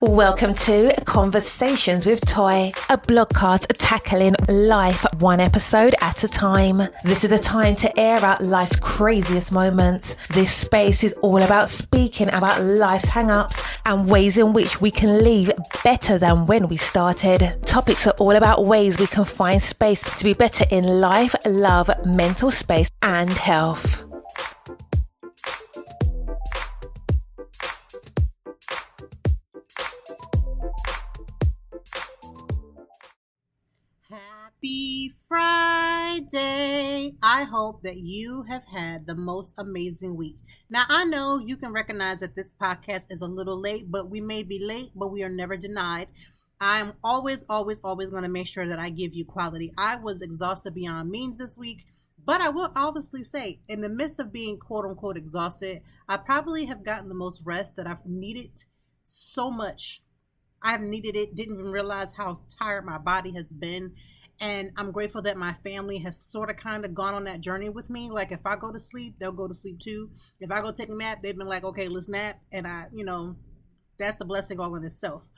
Welcome to Conversations with Toy, a blogcast tackling life one episode at a time. This is the time to air out life's craziest moments. This space is all about speaking about life's hang-ups and ways in which we can leave better than when we started. Topics are all about ways we can find space to be better in life, love, mental space, and health. Happy Friday. I hope that you have had the most amazing week. Now, I know you can recognize that this podcast is a little late, but we may be late, but we are never denied. I'm always going to make sure that I give you quality. I was exhausted beyond means this week, but I will obviously say, in the midst of being quote unquote exhausted, I probably have gotten the most rest that I've needed so much. I have needed it, didn't even realize how tired my body has been. And I'm grateful that my family has sort of kind of gone on that journey with me. Like if I go to sleep, they'll go to sleep too. If I go take a nap, they've been like, okay, let's nap. And that's a blessing all in itself.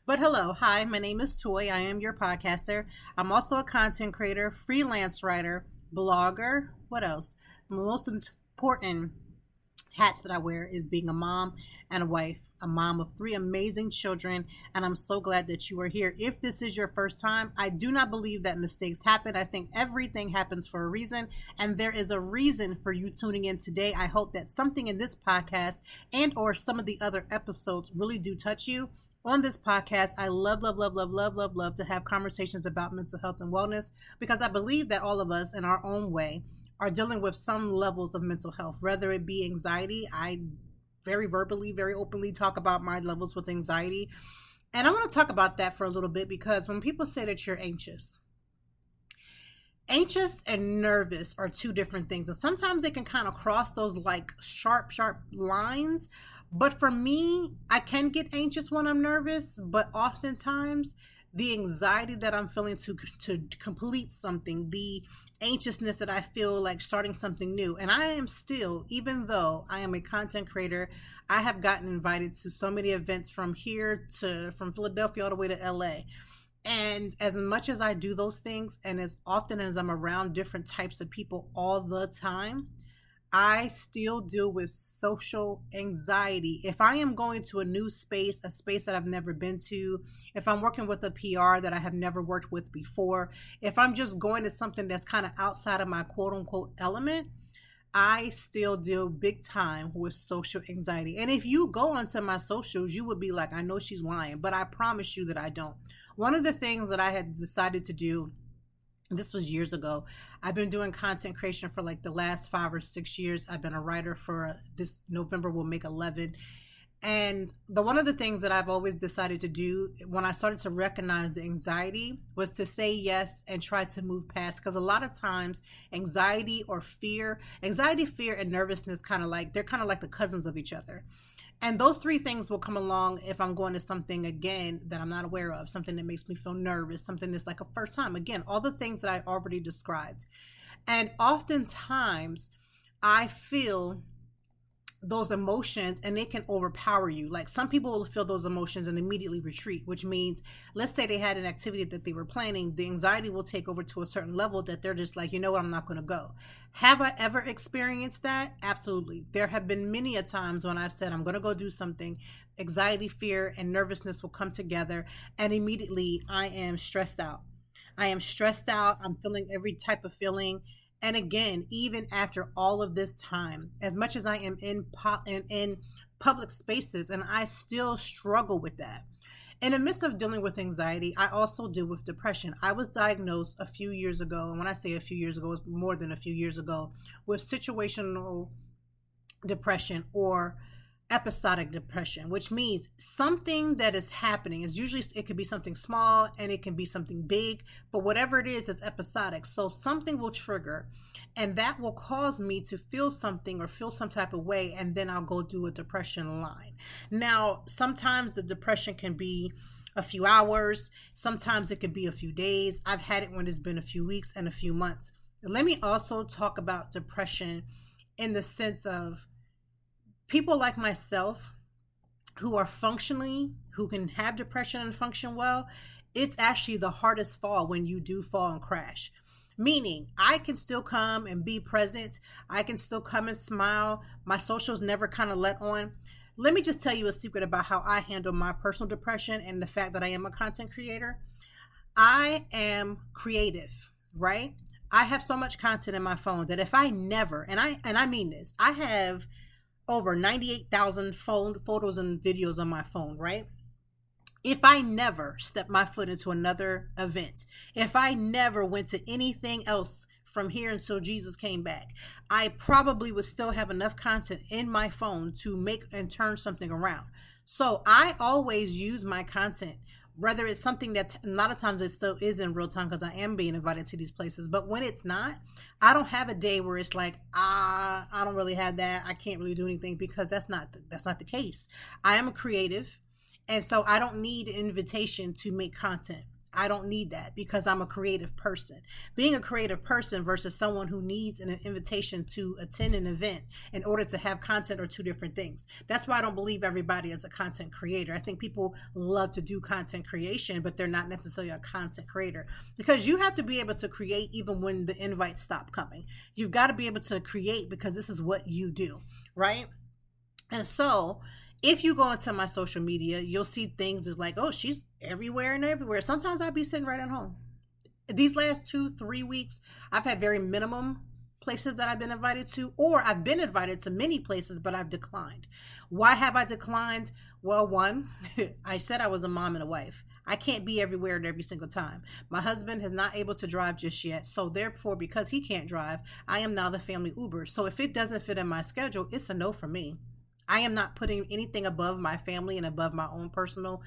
But hi, my name is Toy. I am your podcaster. I'm also a content creator, freelance writer, blogger. What else? The most important hats that I wear is being a mom and a wife, a mom of 3 amazing children, and I'm so glad that you are here. If this is your first time, I do not believe that mistakes happen. I think everything happens for a reason, and there is a reason for you tuning in today. I hope that something in this podcast and or some of the other episodes really do touch you. On this podcast, I love to have conversations about mental health and wellness, because I believe that all of us in our own way are dealing with some levels of mental health, whether it be anxiety. I very verbally, very openly talk about my levels with anxiety. And I want to talk about that for a little bit, because when people say that you're anxious and nervous are 2 different things. And sometimes they can kind of cross those like sharp lines. But for me, I can get anxious when I'm nervous, but oftentimes the anxiety that I'm feeling to complete something, the anxiousness that I feel like starting something new. And I am still, even though I am a content creator, I have gotten invited to so many events from Philadelphia all the way to LA. And as much as I do those things, and as often as I'm around different types of people all the time, I still deal with social anxiety. If I am going to a new space, a space that I've never been to, if I'm working with a PR that I have never worked with before, if I'm just going to something that's kind of outside of my quote unquote element, I still deal big time with social anxiety. And if you go onto my socials, you would be like, I know she's lying, but I promise you that I don't. One of the things that I had decided to do, this was years ago. I've been doing content creation for like the last 5 or 6 years. I've been a writer for this November will make 11. And one of the things that I've always decided to do when I started to recognize the anxiety was to say yes and try to move past. Because a lot of times anxiety, fear, and nervousness they're kind of like the cousins of each other. And those 3 things will come along if I'm going to something, again, that I'm not aware of, something that makes me feel nervous, something that's like a first time. Again, all the things that I already described. And oftentimes I feel those emotions and they can overpower you. Like some people will feel those emotions and immediately retreat, which means, let's say they had an activity that they were planning, the anxiety will take over to a certain level that they're just like, you know what, I'm not going to go. Have I ever experienced that? Absolutely. There have been many a times when I've said, I'm going to go do something. Anxiety, fear, and nervousness will come together, and immediately I am stressed out. I'm feeling every type of feeling. And again, even after all of this time, as much as I am in public spaces, and I still struggle with that. In the midst of dealing with anxiety, I also deal with depression. I was diagnosed a few years ago, and when I say a few years ago, it's more than a few years ago, with situational depression or episodic depression, which means something that is happening is usually, it could be something small and it can be something big, but whatever it is, it's episodic. So something will trigger and that will cause me to feel something or feel some type of way, and then I'll go do a depression line. Now, sometimes the depression can be a few hours, sometimes it could be a few days. I've had it when it's been a few weeks and a few months. Let me also talk about depression in the sense of people like myself who are functionally, who can have depression and function well, it's actually the hardest fall when you do fall and crash. Meaning, I can still come and be present. I can still come and smile. My socials never kind of let on. Let me just tell you a secret about how I handle my personal depression and the fact that I am a content creator. I am creative, right? I have so much content in my phone that if I never, and I mean this, I have over 98,000 photos and videos on my phone, right? If I never stepped my foot into another event, if I never went to anything else from here until Jesus came back, I probably would still have enough content in my phone to make and turn something around. So I always use my content, whether it's something that's a lot of times it still is in real time because I am being invited to these places. But when it's not, I don't have a day where it's like, I don't really have that. I can't really do anything, because that's not the case. I am a creative. And so I don't need an invitation to make content. I don't need that because I'm a creative person. Being a creative person versus someone who needs an invitation to attend an event in order to have content are two different things. That's why I don't believe everybody is a content creator. I think people love to do content creation, but they're not necessarily a content creator, because you have to be able to create even when the invites stop coming. You've got to be able to create because this is what you do, right? And so if you go into my social media, you'll see things as like, oh, she's everywhere and everywhere. Sometimes I'd be sitting right at home. These last 2-3 weeks, I've had very minimum places that I've been invited to, or I've been invited to many places, but I've declined. Why have I declined? Well, one, I said I was a mom and a wife. I can't be everywhere at every single time. My husband is not able to drive just yet. So therefore, because he can't drive, I am now the family Uber. So if it doesn't fit in my schedule, it's a no for me. I am not putting anything above my family and above my own personal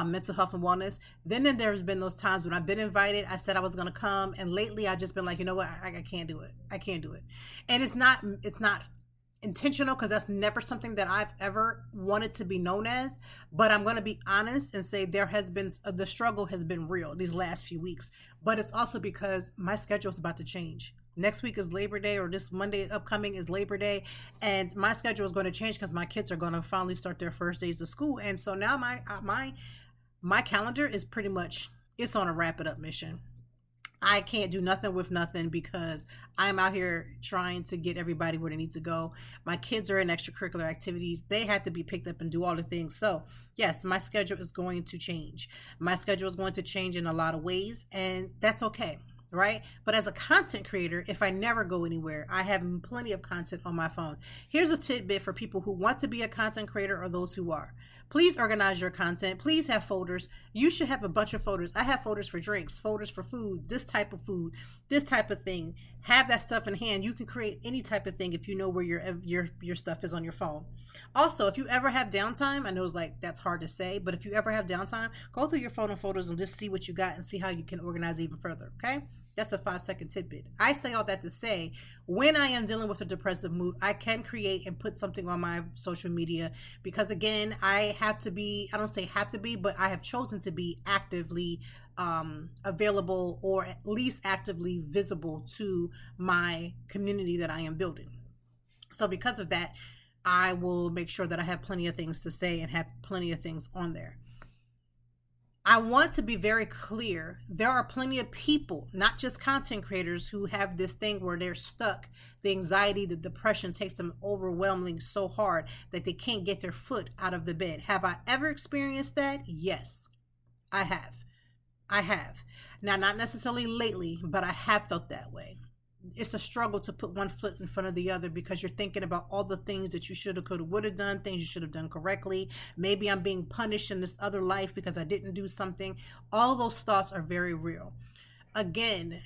mental health and wellness. Then there's been those times when I've been invited. I said I was going to come. And lately I've just been like, you know what? I can't do it. I can't do it. And it's not intentional, because that's never something that I've ever wanted to be known as. But I'm going to be honest and say the struggle has been real these last few weeks. But it's also because my schedule is about to change. Next week is Labor Day, or this Monday upcoming is Labor Day. And my schedule is going to change because my kids are going to finally start their first days of school. And so now my calendar is pretty much, it's on a wrap it up mission. I can't do nothing with nothing because I'm out here trying to get everybody where they need to go. My kids are in extracurricular activities. They have to be picked up and do all the things. So yes, my schedule is going to change. My schedule is going to change in a lot of ways, and that's okay. Right? But as a content creator, if I never go anywhere, I have plenty of content on my phone. Here's a tidbit for people who want to be a content creator or those who are. Please organize your content. Please have folders. You should have a bunch of folders. I have folders for drinks, folders for food, this type of food, this type of thing. Have that stuff in hand. You can create any type of thing if you know where your stuff is on your phone. Also, if you ever have downtime, I know it's like that's hard to say, but if you ever have downtime, go through your phone and folders and just see what you got and see how you can organize even further. Okay? That's a 5-second tidbit. I say all that to say, when I am dealing with a depressive mood, I can create and put something on my social media, because again, I don't say have to be, but I have chosen to be actively available, or at least actively visible to my community that I am building. So because of that, I will make sure that I have plenty of things to say and have plenty of things on there. I want to be very clear. There are plenty of people, not just content creators, who have this thing where they're stuck. The anxiety, the depression takes them overwhelming so hard that they can't get their foot out of the bed. Have I ever experienced that? Yes, I have. Now, not necessarily lately, but I have felt that way. It's a struggle to put one foot in front of the other, because you're thinking about all the things that you should have, could have, would have done, things you should have done correctly. Maybe I'm being punished in this other life because I didn't do something. All those thoughts are very real. Again,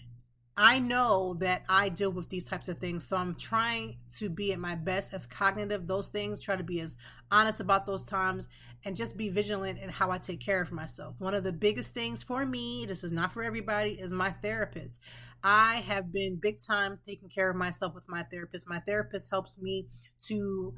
I know that I deal with these types of things, so I'm trying to be at my best as cognitive those things, try to be as honest about those times, and just be vigilant in how I take care of myself. One of the biggest things for me, this is not for everybody, is my therapist. I have been big time taking care of myself with my therapist. My therapist helps me to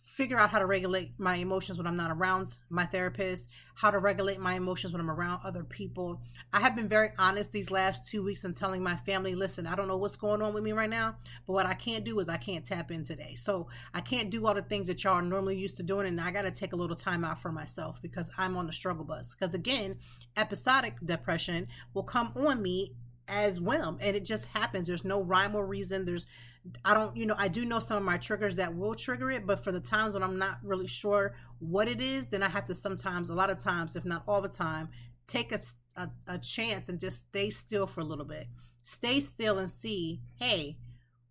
figure out how to regulate my emotions when I'm not around my therapist, how to regulate my emotions when I'm around other people. I have been very honest these last 2 weeks in telling my family, listen, I don't know what's going on with me right now, but what I can't do is I can't tap in today. So I can't do all the things that y'all are normally used to doing, and I got to take a little time out for myself because I'm on the struggle bus. Because again, episodic depression will come on me as well, and it just happens. There's no rhyme or reason. I do know some of my triggers that will trigger it, but for the times when I'm not really sure what it is, then I have to sometimes, a lot of times, if not all the time, take a chance and just stay still for a little bit. Stay still and see, hey,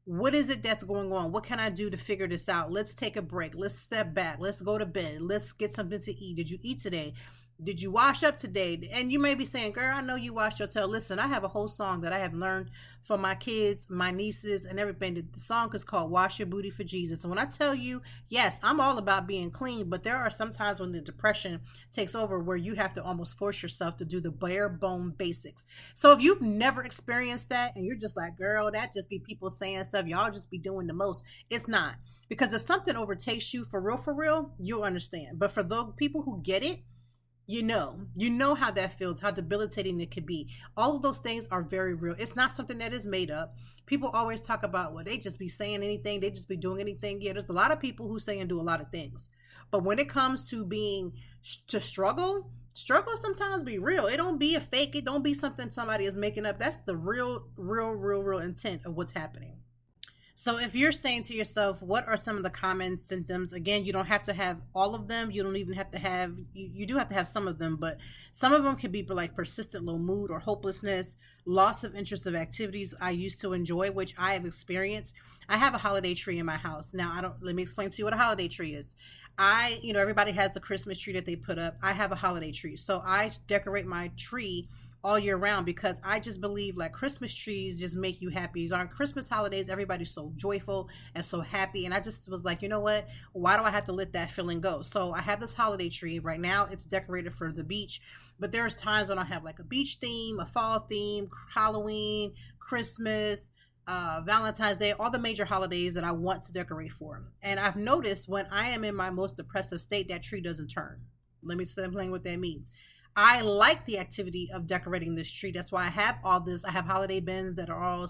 what is it that's going on? What can I do to figure this out? Let's take a break. Let's step back. Let's go to bed. Let's get something to eat. Did you eat today? Did you wash up today? And you may be saying, girl, I know you washed your tail. Listen, I have a whole song that I have learned for my kids, my nieces, and everything. The song is called Wash Your Booty for Jesus. And when I tell you, yes, I'm all about being clean, but there are some times when the depression takes over where you have to almost force yourself to do the bare bone basics. So if you've never experienced that and you're just like, girl, that just be people saying stuff, y'all just be doing the most. It's not. Because if something overtakes you for real, you'll understand. But for those people who get it, you know how that feels, how debilitating it could be. All of those things are very real. It's not something that is made up. People always talk about, well, they just be saying anything. They just be doing anything. Yeah, there's a lot of people who say and do a lot of things. But when it comes to struggle sometimes be real. It don't be a fake. It don't be something somebody is making up. That's the real intent of what's happening. So if you're saying to yourself, what are some of the common symptoms? Again, you don't have to have all of them. You don't even have to have, you do have to have some of them, but some of them can be like persistent low mood or hopelessness, loss of interest of activities I used to enjoy, which I have experienced. I have a holiday tree in my house. Now, let me explain to you what a holiday tree is. Everybody has the Christmas tree that they put up. I have a holiday tree. So I decorate my tree all year round because I just believe like Christmas trees just make you happy. On Christmas holidays, everybody's so joyful and so happy. And I just was like, you know what? Why do I have to let that feeling go? So I have this holiday tree. Right now it's decorated for the beach, but there's times when I have like a beach theme, a fall theme, Halloween, Christmas, Valentine's Day, all the major holidays that I want to decorate for. And I've noticed when I am in my most depressive state, that tree doesn't turn. Let me explain what that means. I like the activity of decorating this tree. That's why I have all this. I have holiday bins that are all,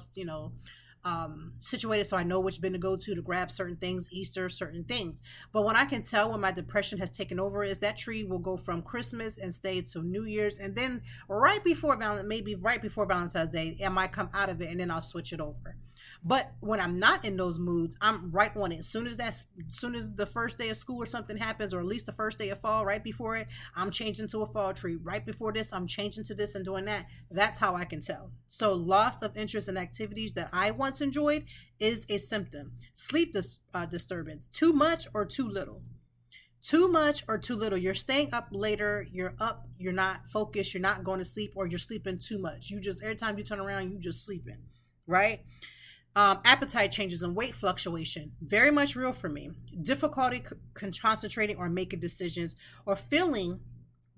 situated so I know which bin to go to grab certain things, Easter, certain things. But when I can tell when my depression has taken over is that tree will go from Christmas and stay to New Year's. And then maybe right before Valentine's Day, I might come out of it and then I'll switch it over. But when I'm not in those moods, I'm right on it. As soon as the first day of school or something happens, or at least the first day of fall, right before it, I'm changing to a fall tree. Right before this, I'm changing to this and doing that. That's how I can tell. So loss of interest in activities that I once enjoyed is a symptom. Sleep disturbance, too much or too little. Too much or too little. You're staying up later, you're not focused, you're not going to sleep, or you're sleeping too much. Every time you turn around, you just sleeping, right? Appetite changes and weight fluctuation, very much real for me. Difficulty concentrating or making decisions, or feeling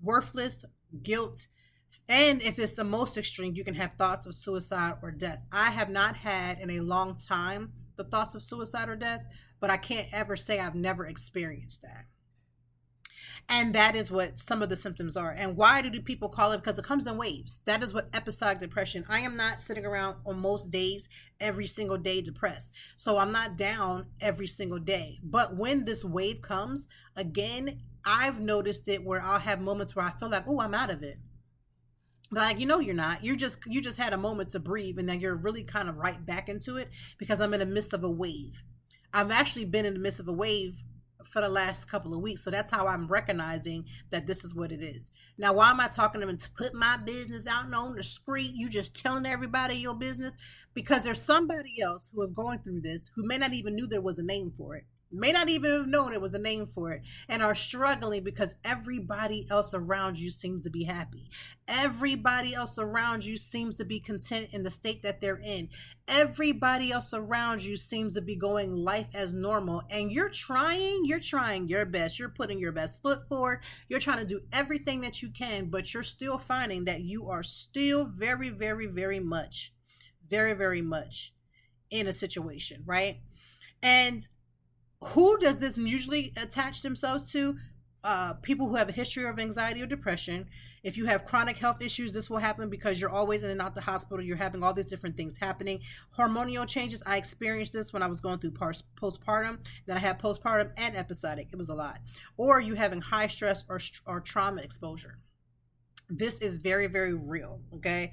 worthless, guilt, and if it's the most extreme, you can have thoughts of suicide or death. I have not had in a long time the thoughts of suicide or death, but I can't ever say I've never experienced that. And that is what some of the symptoms are. And why do people call it? Because it comes in waves. That is what episodic depression. I am not sitting around on most days, every single day depressed. So I'm not down every single day. But when this wave comes, again, I've noticed it where I'll have moments where I feel like, oh, I'm out of it. Like, you're not. You just had a moment to breathe, and then you're really kind of right back into it because I'm in the midst of a wave. I've actually been in the midst of a wave for the last couple of weeks. So that's how I'm recognizing that this is what it is. Now, why am I talking to them to put my business out on the street? You just telling everybody your business? Because there's somebody else who is going through this who may not even knew there was a name for it. May not even have known it was a name for it, and are struggling because everybody else around you seems to be happy. Everybody else around you seems to be content in the state that they're in. Everybody else around you seems to be going life as normal, and you're trying your best. You're putting your best foot forward. You're trying to do everything that you can, but you're still finding that you are still very, very, very much in a situation, right? And Who does this usually attach themselves to? People who have a history of anxiety or depression. If you have chronic health issues, this will happen because you're always in and out the hospital. You're having all these different things happening. Hormonal changes. I experienced this when I was going through postpartum. Then I had postpartum and episodic. It was a lot. Or you having high stress or trauma exposure. This is very, very real. Okay.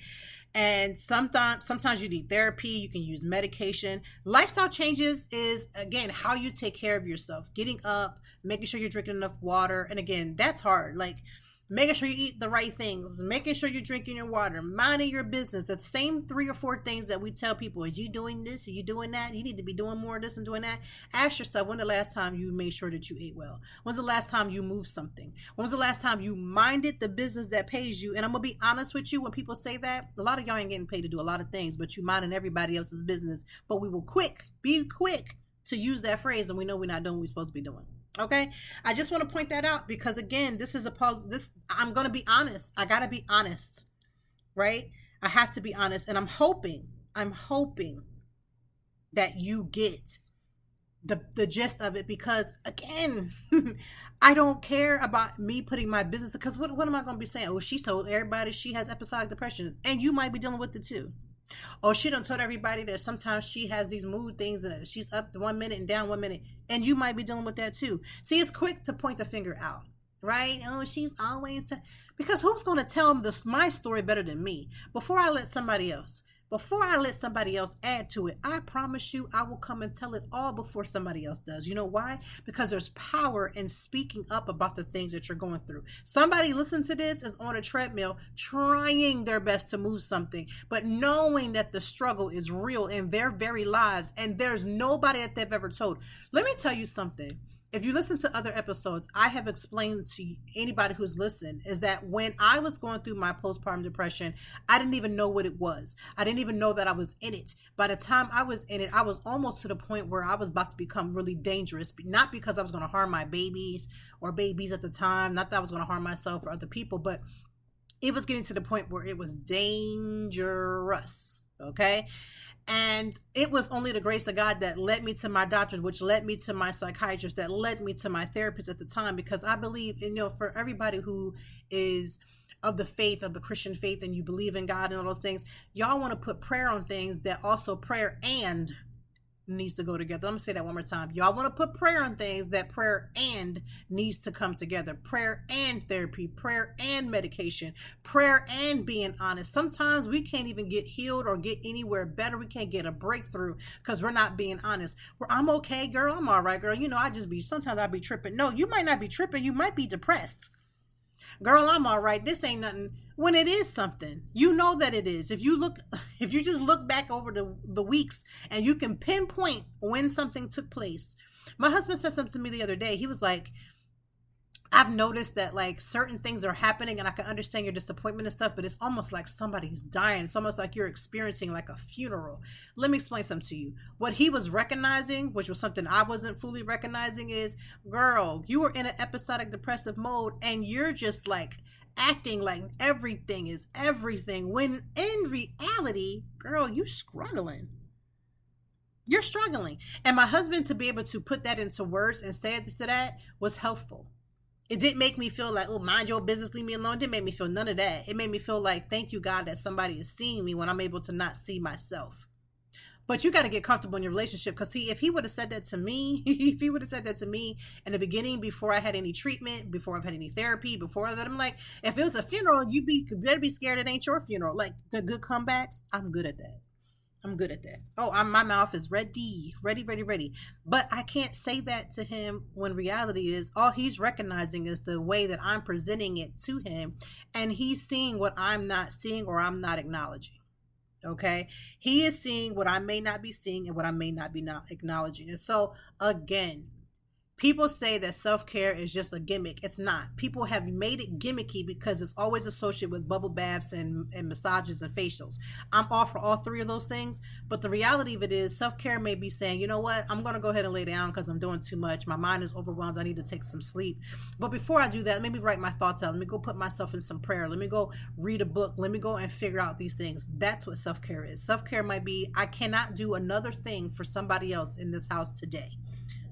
And sometimes you need therapy. You can use medication. Lifestyle changes is, again, how you take care of yourself. Getting up, making sure you're drinking enough water. And again, that's hard. Like making sure you eat the right things, making sure you're drinking your water, minding your business. The same 3 or 4 things that we tell people, is you doing this? Are you doing that? You need to be doing more of this and doing that. Ask yourself, when the last time you made sure that you ate well? When's the last time you moved something? When was the last time you minded the business that pays you? And I'm going to be honest with you, when people say that, a lot of y'all ain't getting paid to do a lot of things, but you minding everybody else's business. But we will be quick to use that phrase, and we know we're not doing what we're supposed to be doing. Okay, I just want to point that out because, again, I'm going to be honest. I got to be honest, right? I have to be honest. And I'm hoping that you get the gist of it, because, again, I don't care about me putting my business, because what am I going to be saying? Oh, she told everybody she has episodic depression, and you might be dealing with it too. Oh, she done told everybody that sometimes she has these mood things and she's up 1 minute and down 1 minute, and you might be dealing with that too. See, it's quick to point the finger out, right? Oh, she's always because who's going to tell my story better than me? Before I let somebody else add to it, I promise you I will come and tell it all before somebody else does. You know why? Because there's power in speaking up about the things that you're going through. Somebody listen to this is on a treadmill trying their best to move something, but knowing that the struggle is real in their very lives, and there's nobody that they've ever told. Let me tell you something. If you listen to other episodes, I have explained to anybody who's listened, is that when I was going through my postpartum depression, I didn't even know what it was. I didn't even know that I was in it. By the time I was in it, I was almost to the point where I was about to become really dangerous, not because I was going to harm my babies at the time, not that I was going to harm myself or other people, but it was getting to the point where it was dangerous. Okay. And it was only the grace of God that led me to my doctor, which led me to my psychiatrist, that led me to my therapist at the time, because I believe, for everybody who is of the faith, of the Christian faith, and you believe in God and all those things, y'all want to put prayer on things that also prayer and needs to go together. I'm gonna say that one more time. Y'all want to put prayer on things that prayer and needs to come together. Prayer and therapy, prayer and medication, prayer and being honest. Sometimes we can't even get healed or get anywhere better. We can't get a breakthrough because we're not being honest. I'm okay, girl. I'm all right, girl. Sometimes I be tripping. No, you might not be tripping. You might be depressed. Girl, I'm all right. This ain't nothing. When it is something, you know that it is. If you just look back over the weeks and you can pinpoint when something took place. My husband said something to me the other day. He was like, I've noticed that like certain things are happening and I can understand your disappointment and stuff, but it's almost like somebody's dying. It's almost like you're experiencing like a funeral. Let me explain something to you. What he was recognizing, which was something I wasn't fully recognizing, is, girl, you were in an episodic depressive mode and you're just like acting like everything is everything, when in reality, girl, you're struggling. You're struggling. And my husband, to be able to put that into words and say it to that, was helpful. It didn't make me feel like, oh, mind your business, leave me alone. It didn't make me feel none of that. It made me feel like, thank you, God, that somebody is seeing me when I'm able to not see myself. But you got to get comfortable in your relationship, because see, if he would have said that to me, in the beginning, before I had any treatment, before I've had any therapy, before that, I'm like, if it was a funeral, you better be scared it ain't your funeral. Like the good comebacks, I'm good at that. Oh, my mouth is ready. But I can't say that to him when reality is all he's recognizing is the way that I'm presenting it to him. And he's seeing what I'm not seeing or I'm not acknowledging. Okay. He is seeing what I may not be seeing and what I may not be acknowledging. And so again, people say that self-care is just a gimmick. It's not. People have made it gimmicky because it's always associated with bubble baths and massages and facials. I'm all for all three of those things. But the reality of it is, self-care may be saying, you know what? I'm going to go ahead and lay down because I'm doing too much. My mind is overwhelmed. I need to take some sleep. But before I do that, let me write my thoughts out. Let me go put myself in some prayer. Let me go read a book. Let me go and figure out these things. That's what self-care is. Self-care might be, I cannot do another thing for somebody else in this house today.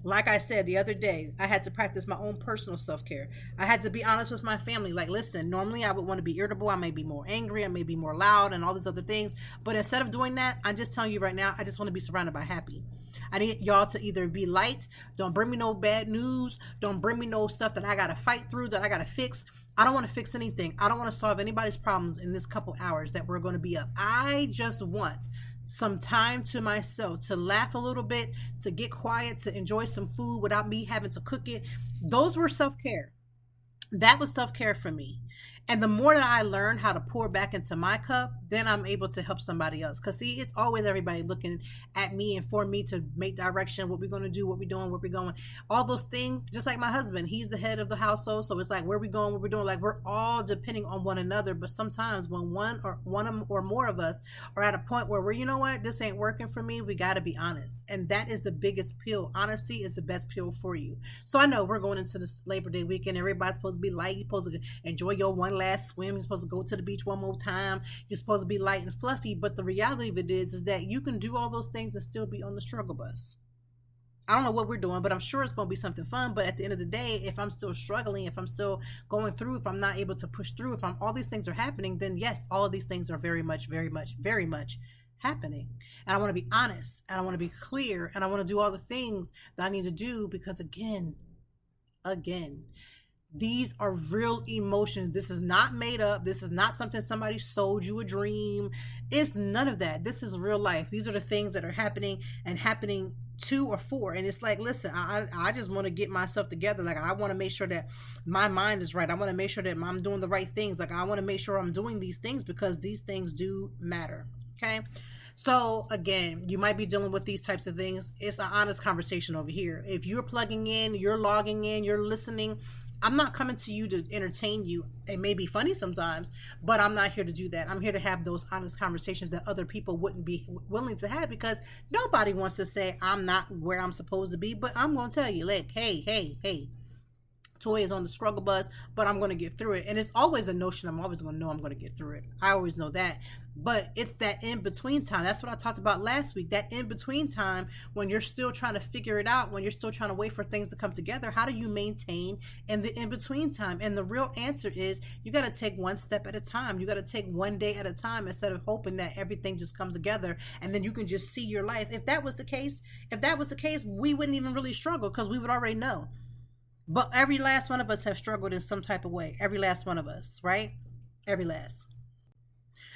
Like I said the other day, I had to practice my own personal self-care. I had to be honest with my family. Like, listen, normally I would want to be irritable. I may be more angry. I may be more loud and all these other things. But instead of doing that, I'm just telling you right now, I just want to be surrounded by happy. I need y'all to either be light. Don't bring me no bad news. Don't bring me no stuff that I got to fight through, that I got to fix. I don't want to fix anything. I don't want to solve anybody's problems in this couple hours that we're going to be up. I just want some time to myself, to laugh a little bit, to get quiet, to enjoy some food without me having to cook it. Those were self-care. That was self-care for me. And the more that I learn how to pour back into my cup, then I'm able to help somebody else. Because see, it's always everybody looking at me and for me to make direction, what we're going to do, what we're doing, where we're going. All those things, just like my husband, he's the head of the household. So it's like, where we going, what we're doing. Like, we're all depending on one another. But sometimes when one or more of us are at a point where we're, you know what, this ain't working for me, we got to be honest. And that is the biggest pill. Honesty is the best pill for you. So I know we're going into this Labor Day weekend. Everybody's supposed to be light. You're supposed to enjoy your one last swim. You're supposed to go to the beach one more time. You're supposed to be light and fluffy. But the reality of it is that you can do all those things and still be on the struggle bus. I don't know what we're doing, but I'm sure it's going to be something fun. But at the end of the day, if I'm still struggling, if I'm still going through, if I'm not able to push through, if all these things are happening, then yes, all of these things are very much happening. And I want to be honest, and I want to be clear, and I want to do all the things that I need to do because again, these are real emotions. This is not made up. This is not something somebody sold you a dream. It's none of that. This is real life. These are the things that are happening and happening to or for. And it's like, listen, I just want to get myself together. Like, I want to make sure that my mind is right. I want to make sure that I'm doing the right things. Like, I want to make sure I'm doing these things because these things do matter. Okay. So again, you might be dealing with these types of things. It's an honest conversation over here. If you're plugging in, you're logging in, you're listening, I'm not coming to you to entertain you. It may be funny sometimes, but I'm not here to do that. I'm here to have those honest conversations that other people wouldn't be willing to have because nobody wants to say I'm not where I'm supposed to be. But I'm going to tell you, like, hey, Toy is on the struggle bus, but I'm going to get through it. And it's always a notion. I'm always going to know I'm going to get through it. I always know that. But it's that in-between time. That's what I talked about last week. That in-between time when you're still trying to figure it out, when you're still trying to wait for things to come together. How do you maintain in the in-between time? And the real answer is you got to take one step at a time. You got to take one day at a time instead of hoping that everything just comes together and then you can just see your life. If that was the case, we wouldn't even really struggle because we would already know. But every last one of us have struggled in some type of way. Every last one of us, right? Every last.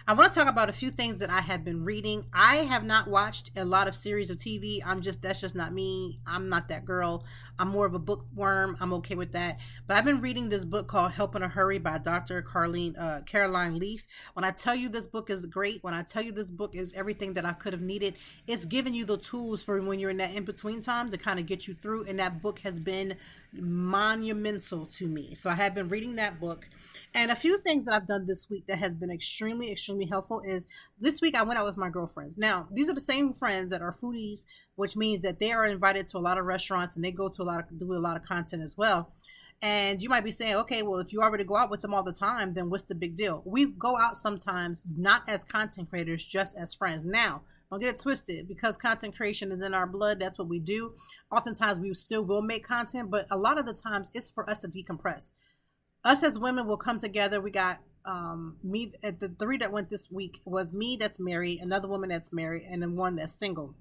I want to talk about a few things that I have been reading. I have not watched a lot of series of TV. That's just not me. I'm not that girl. I'm more of a bookworm. I'm okay with that. But I've been reading this book called Help in a Hurry by Dr. Caroline Leaf. When I tell you this book is great, when I tell you this book is everything that I could have needed, it's giving you the tools for when you're in that in-between time to kind of get you through. And that book has been monumental to me. So I have been reading that book. And a few things that I've done this week that has been extremely, extremely helpful is this week I went out with my girlfriends. Now, these are the same friends that are foodies, which means that they are invited to a lot of restaurants and they go to do a lot of content as well. And you might be saying, okay, well, if you already go out with them all the time, then what's the big deal? We go out sometimes not as content creators, just as friends. Now, don't get it twisted because content creation is in our blood. That's what we do. Oftentimes we still will make content, but a lot of the times it's for us to decompress. Us as women will come together. We got me, the three that went this week was me that's married, another woman that's married, and then one that's single.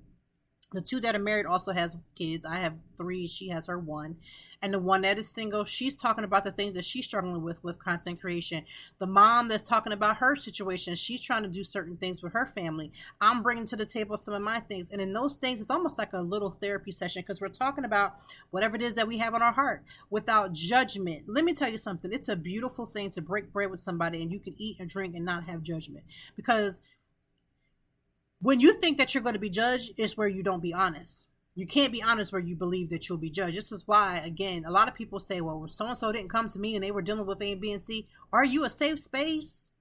The two that are married also has kids. I have 3. She has her 1. And the one that is single, she's talking about the things that she's struggling with content creation. The mom that's talking about her situation, she's trying to do certain things with her family. I'm bringing to the table some of my things. And in those things, it's almost like a little therapy session because we're talking about whatever it is that we have on our heart without judgment. Let me tell you something. It's a beautiful thing to break bread with somebody and you can eat and drink and not have judgment. Because when you think that you're going to be judged is where you don't be honest. You can't be honest where you believe that you'll be judged. This is why, again, a lot of people say, well, so-and-so didn't come to me and they were dealing with A, B, and C. Are you a safe space?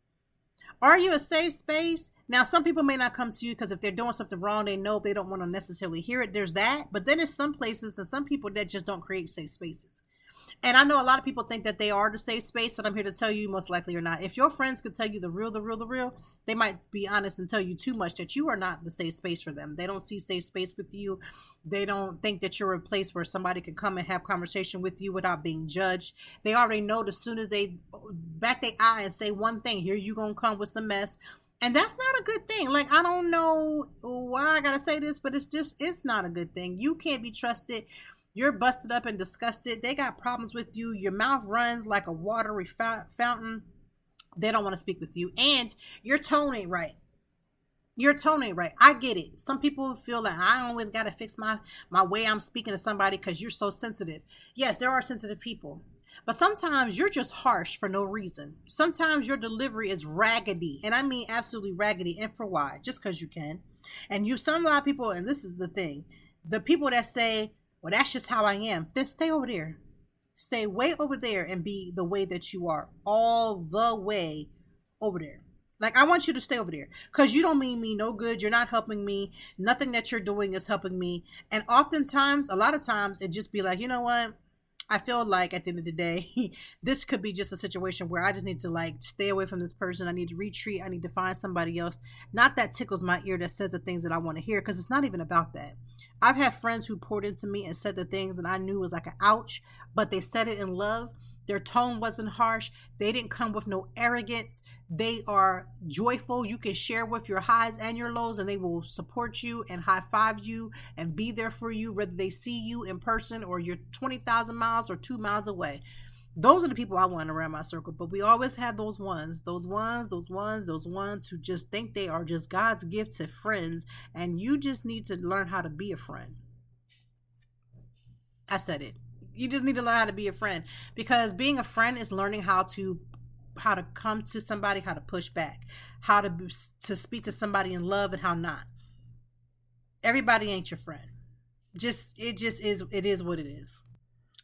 Are you a safe space? Now, some people may not come to you because if they're doing something wrong, they know they don't want to necessarily hear it. There's that. But then there's some places and some people that just don't create safe spaces. And I know a lot of people think that they are the safe space, and I'm here to tell you most likely you're not. If your friends could tell you the real, they might be honest and tell you too much that you are not the safe space for them. They don't see safe space with you. They don't think that you're a place where somebody can come and have conversation with you without being judged. They already know as soon as they back their eye and say one thing, here you gonna come with some mess. And that's not a good thing. Like, I don't know why I gotta say this, but it's not a good thing. You can't be trusted. You're busted up and disgusted. They got problems with you. Your mouth runs like a watery fountain. They don't want to speak with you. And your tone ain't right. Your tone ain't right. I get it. Some people feel like I always got to fix my way I'm speaking to somebody because you're so sensitive. Yes, there are sensitive people. But sometimes you're just harsh for no reason. Sometimes your delivery is raggedy. And I mean absolutely raggedy. And for why? Just because you can. And a lot of people, and this is the thing, the people that say, well, that's just how I am, then stay over there. Stay way over there and be the way that you are. All the way over there. Like, I want you to stay over there because you don't mean me no good. You're not helping me. Nothing that you're doing is helping me. And oftentimes, a lot of times, it just be like, you know what? I feel like at the end of the day, this could be just a situation where I just need to like stay away from this person. I need to retreat. I need to find somebody else. Not that tickles my ear that says the things that I want to hear, because it's not even about that. I've had friends who poured into me and said the things that I knew was like an ouch, but they said it in love. Their tone wasn't harsh. They didn't come with no arrogance. They are joyful. You can share with your highs and your lows, and they will support you and high five you and be there for you, whether they see you in person or you're 20,000 miles or 2 miles away. Those are the people I want around my circle. But we always have those ones who just think they are just God's gift to friends. And you just need to learn how to be a friend. I said it. You just need to learn how to be a friend, because being a friend is learning how to come to somebody, how to push back, how to speak to somebody in love, and how not. Everybody ain't your friend. It is what it is.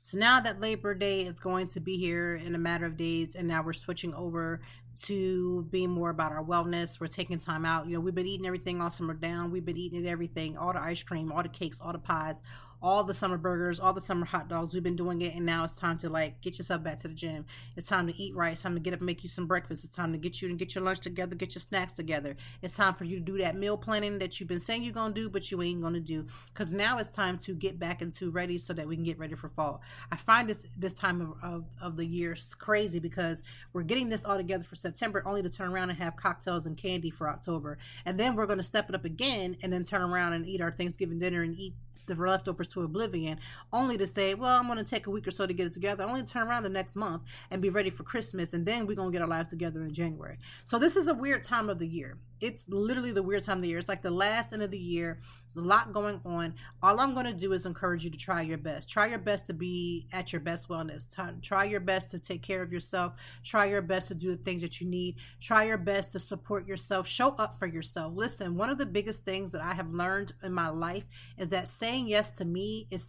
So now that Labor Day is going to be here in a matter of days, and now we're switching over to being more about our wellness. We're taking time out. We've been eating everything all summer down. We've been eating everything, all the ice cream, all the cakes, all the pies, all the summer burgers, all the summer hot dogs. We've been doing it, and now it's time to like get yourself back to the gym. It's time to eat right. It's time to get up and make you some breakfast. It's time to get your lunch together, get your snacks together. It's time for you to do that meal planning that you've been saying you're going to do, but you ain't going to do, because now it's time to get back into ready so that we can get ready for fall. I find this time of the year crazy, because we're getting this all together for September, only to turn around and have cocktails and candy for October. And then we're going to step it up again and then turn around and eat our Thanksgiving dinner and eat the leftovers to oblivion, only to say, well, I'm going to take a week or so to get it together, only to turn around the next month and be ready for Christmas, and then we're going to get our lives together in January. So this is a weird time of the year. It's literally the weird time of the year. It's like the last end of the year. There's a lot going on. All I'm going to do is encourage you to try your best. Try your best to be at your best wellness. Try your best to take care of yourself. Try your best to do the things that you need. Try your best to support yourself. Show up for yourself. Listen, one of the biggest things that I have learned in my life is that saying yes to me is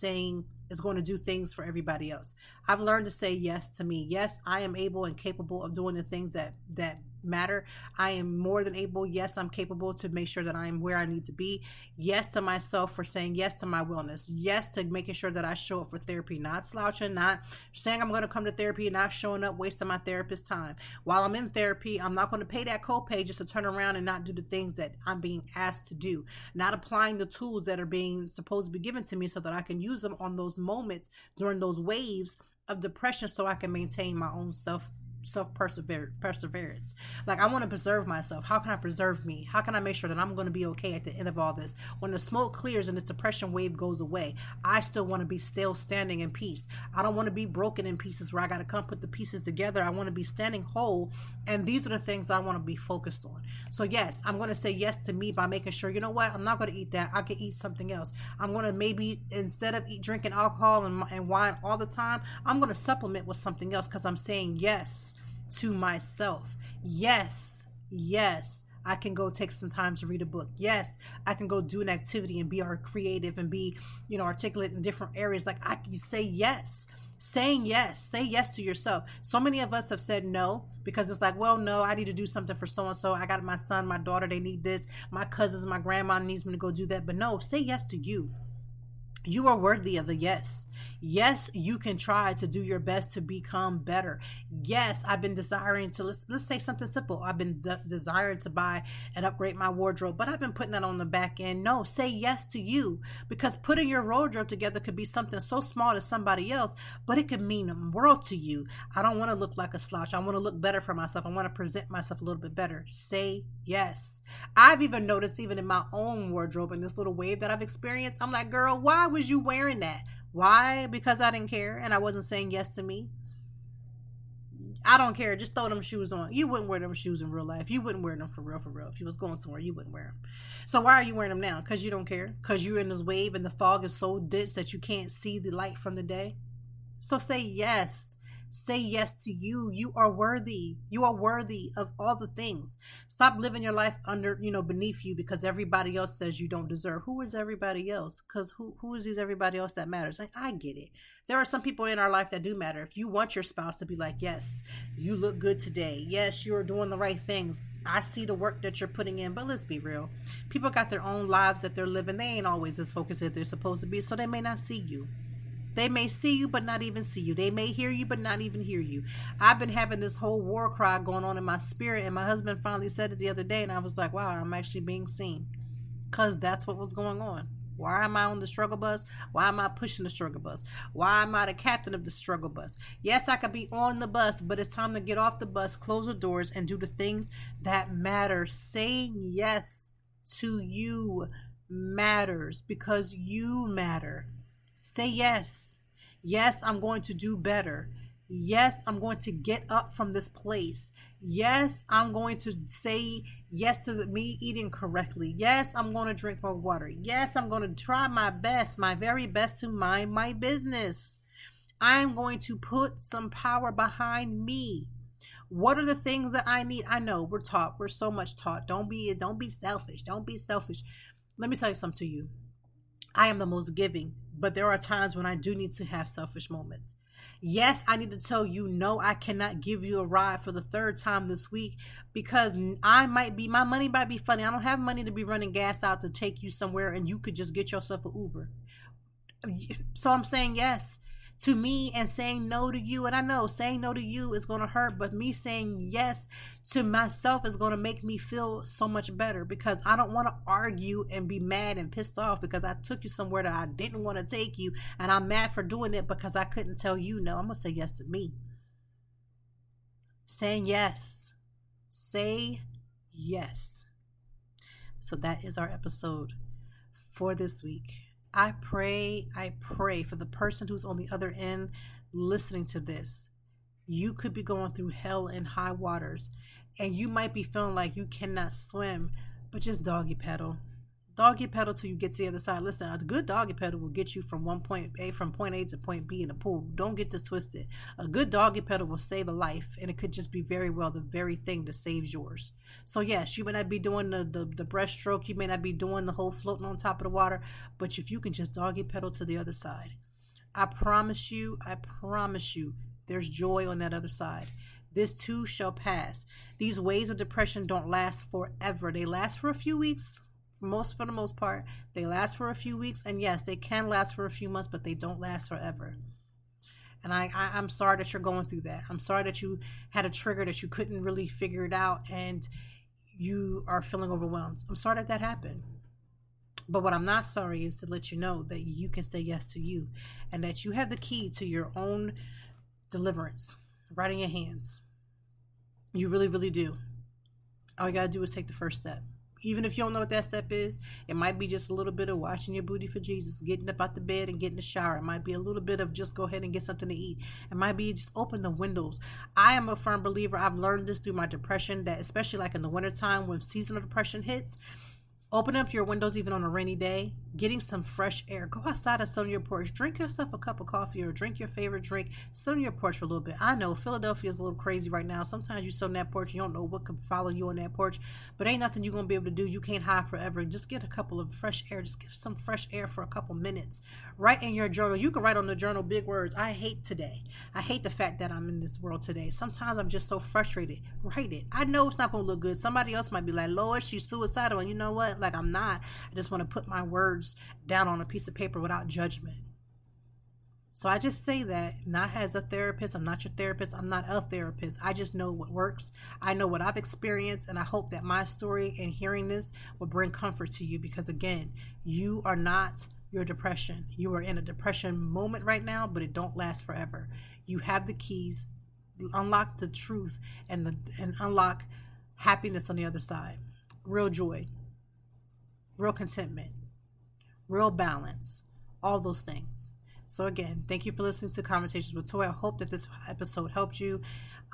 going to do things for everybody else. I've learned to say yes to me. Yes, I am able and capable of doing the things that matter. I am more than able. Yes, I'm capable to make sure that I am where I need to be. Yes to myself for saying yes to my wellness. Yes to making sure that I show up for therapy, not slouching, not saying I'm going to come to therapy and not showing up, wasting my therapist's time. While I'm in therapy, I'm not going to pay that copay just to turn around and not do the things that I'm being asked to do. Not applying the tools that are being supposed to be given to me so that I can use them on those moments during those waves of depression, so I can maintain my own self-perseverance. Like, I want to preserve myself. How can I preserve me? How can I make sure that I'm going to be okay at the end of all this? When the smoke clears and this depression wave goes away, I still want to be still standing in peace. I don't want to be broken in pieces where I got to come put the pieces together. I want to be standing whole. And these are the things I want to be focused on. So yes, I'm going to say yes to me by making sure, you know what? I'm not going to eat that. I can eat something else. I'm going to maybe, instead of drinking alcohol and wine all the time, I'm going to supplement with something else, because I'm saying yes to myself. Yes, I can go take some time to read a book. Yes, I can go do an activity and be creative and be, articulate in different areas. Like, I can say yes. Saying yes. Say yes to yourself. So many of us have said no because it's like, well, no, I need to do something for so-and-so. I got my son, my daughter, they need this. My cousins, my grandma needs me to go do that. But no, say yes to you. You are worthy of a yes. Yes, you can try to do your best to become better. Yes, I've been desiring to, let's say something simple. I've been desiring to buy and upgrade my wardrobe, but I've been putting that on the back end. No, say yes to you, because putting your wardrobe together could be something so small to somebody else, but it could mean a world to you. I don't want to look like a slouch. I want to look better for myself. I want to present myself a little bit better. Say yes. I've even noticed, even in my own wardrobe, in this little wave that I've experienced, I'm like, girl, why was you wearing that? Why? Because I didn't care and I wasn't saying yes to me. I don't care. Just throw them shoes on. You wouldn't wear them shoes in real life. You wouldn't wear them for real, for real. If you was going somewhere, you wouldn't wear them. So why are you wearing them now? Because you don't care? Because you're in this wave and the fog is so dense that you can't see the light from the day? So say yes. Say yes to you. You are worthy. You are worthy of all the things. Stop living your life under, beneath you because everybody else says you don't deserve. Who is everybody else? Because who is these everybody else that matters? I get it. There are some people in our life that do matter. If you want your spouse to be like, yes, you look good today. Yes, you're doing the right things. I see the work that you're putting in, but let's be real. People got their own lives that they're living. They ain't always as focused as they're supposed to be, so they may not see you. They may see you, but not even see you. They may hear you, but not even hear you. I've been having this whole war cry going on in my spirit, and my husband finally said it the other day, and I was like, wow, I'm actually being seen. Because that's what was going on. Why am I on the struggle bus? Why am I pushing the struggle bus? Why am I the captain of the struggle bus? Yes, I could be on the bus, but it's time to get off the bus, close the doors, and do the things that matter. Saying yes to you matters because you matter. Say yes. Yes, I'm going to do better. Yes, I'm going to get up from this place. Yes, I'm going to say yes to me eating correctly. Yes, I'm going to drink more water. Yes, I'm going to try my best, my very best to mind my business. I'm going to put some power behind me. What are the things that I need? I know we're so much taught. Don't be selfish. Don't be selfish. Let me tell you something to you. I am the most giving, but there are times when I do need to have selfish moments. Yes, I need to tell you, no, I cannot give you a ride for the third time this week because my money might be funny. I don't have money to be running gas out to take you somewhere and you could just get yourself an Uber. So I'm saying yes to me and saying no to you. And I know saying no to you is going to hurt, but me saying yes to myself is going to make me feel so much better because I don't want to argue and be mad and pissed off because I took you somewhere that I didn't want to take you. And I'm mad for doing it because I couldn't tell you no. I'm going to say yes to me. Saying yes. Say yes. So that is our episode for this week. I pray for the person who's on the other end listening to this. You could be going through hell and high waters, and you might be feeling like you cannot swim, but just doggy paddle. Doggy paddle till you get to the other side. Listen, a good doggy paddle will get you from point A to point B in the pool. Don't get this twisted. A good doggy paddle will save a life, and it could just be very well the very thing that saves yours. So yes, you may not be doing the breaststroke, you may not be doing the whole floating on top of the water, but if you can just doggy paddle to the other side, I promise you, there's joy on that other side. This too shall pass. These waves of depression don't last forever. They last for a few weeks. For the most part, they last for a few weeks, and yes, they can last for a few months, but they don't last forever. And I'm sorry that you're going through that. I'm sorry that you had a trigger that you couldn't really figure it out and you are feeling overwhelmed. I'm sorry that happened. But what I'm not sorry is to let you know that you can say yes to you and that you have the key to your own deliverance right in your hands. You really, really do. All you got to do is take the first step. Even if you don't know what that step is, it might be just a little bit of washing your booty for Jesus, getting up out the bed and getting the shower. It might be a little bit of just go ahead and get something to eat. It might be just open the windows. I am a firm believer. I've learned this through my depression that especially like in the wintertime when seasonal depression hits, open up your windows even on a rainy day, getting some fresh air. Go outside and sit on your porch. Drink yourself a cup of coffee or drink your favorite drink. Sit on your porch for a little bit. I know Philadelphia is a little crazy right now. Sometimes you sit on that porch, you don't know what could follow you on that porch, but ain't nothing you're going to be able to do. You can't hide forever. Just get a couple of fresh air. Just get some fresh air for a couple minutes. Write in your journal. You can write on the journal big words. I hate today. I hate the fact that I'm in this world today. Sometimes I'm just so frustrated. Write it. I know it's not going to look good. Somebody else might be like, Lord, she's suicidal. And you know what? what? Like, I'm not. I just want to put my words down on a piece of paper without judgment. So I just say that, not as a therapist. I'm not your therapist. I'm not a therapist. I just know what works. I know what I've experienced, and I hope that my story and hearing this will bring comfort to you, because again, you are not your depression. You are in a depression moment right now, but it don't last forever. You have the keys, unlock the truth, and unlock happiness on the other side. Real joy, real contentment, real balance, all those things. So again, thank you for listening to Conversations with Toy. I hope that this episode helped you.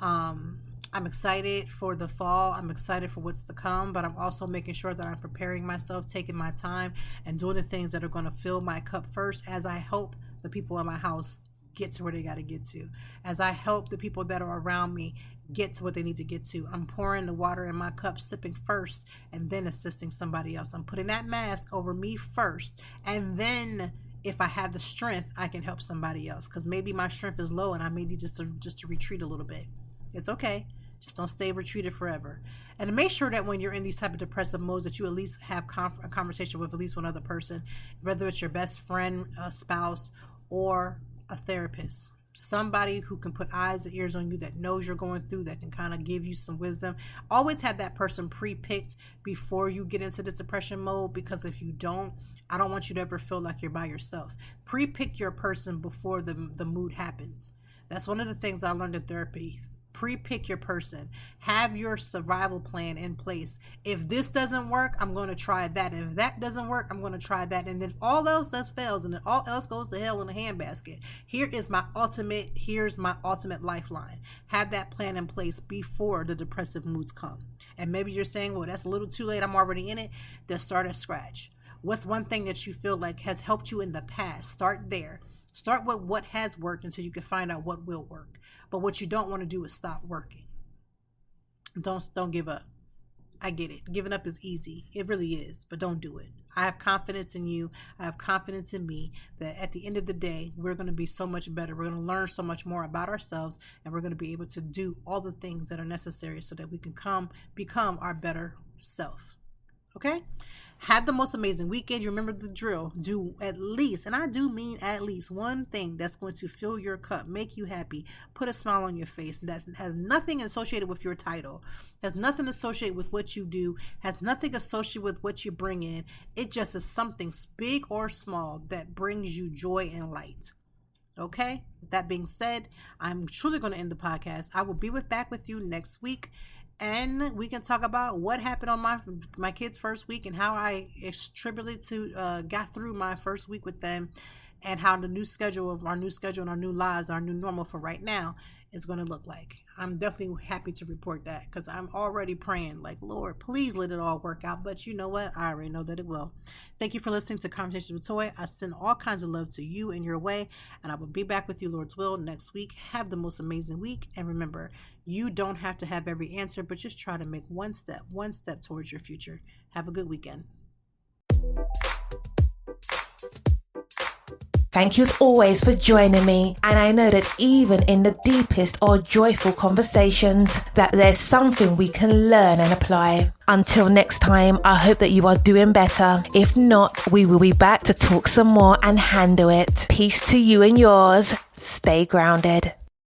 I'm excited for the fall. I'm excited for what's to come, but I'm also making sure that I'm preparing myself, taking my time, and doing the things that are going to fill my cup first, as I help the people in my house get to where they got to get to. As I help the people that are around me get to what they need to get to. I'm pouring the water in my cup, sipping first, and then assisting somebody else. I'm putting that mask over me first, and then if I have the strength, I can help somebody else, because maybe my strength is low and I may need just to retreat a little bit. It's okay. Just don't stay retreated forever. And make sure that when you're in these type of depressive modes, that you at least have a conversation with at least one other person, whether it's your best friend, a spouse, or a therapist. Somebody who can put eyes and ears on you, that knows you're going through, that can kind of give you some wisdom. Always have that person pre-picked before you get into this depression mode, because if you don't, I don't want you to ever feel like you're by yourself. Pre-pick your person before the mood happens. That's one of the things I learned in therapy. Pre-pick your person. Have your survival plan in place. If this doesn't work, I'm going to try that. If that doesn't work, I'm going to try that. And if all else fails and all else goes to hell in a handbasket, here's my ultimate lifeline. Have that plan in place before the depressive moods come. And maybe you're saying, well, that's a little too late. I'm already in it. Then start at scratch. What's one thing that you feel like has helped you in the past? Start there. Start with what has worked until you can find out what will work. But what you don't want to do is stop working. Don't give up. I get it. Giving up is easy. It really is. But don't do it. I have confidence in you. I have confidence in me that at the end of the day, we're going to be so much better. We're going to learn so much more about ourselves, and we're going to be able to do all the things that are necessary so that we can become our better self. Okay? Have the most amazing weekend. You remember the drill. Do at least, and I do mean at least, one thing that's going to fill your cup, make you happy, put a smile on your face. That has nothing associated with your title, has nothing associated with what you do, has nothing associated with what you bring in. It just is something big or small that brings you joy and light. Okay? With that being said, I'm truly going to end the podcast. I will be back with you next week. And we can talk about what happened on my kids' first week, and how I got through my first week with them, and how our new schedule and our new lives, our new normal for right now is going to look like. I'm definitely happy to report that, because I'm already praying, like, Lord, please let it all work out. But you know what? I already know that it will. Thank you for listening to Conversations with Toy. I send all kinds of love to you and your way, and I will be back with you, Lord's will, next week. Have the most amazing week. And remember, you don't have to have every answer, but just try to make one step towards your future. Have a good weekend. Thank you as always for joining me, and I know that even in the deepest or joyful conversations, that there's something we can learn and apply. Until next time, I hope that you are doing better. If not, we will be back to talk some more and handle it. Peace to you and yours. Stay grounded.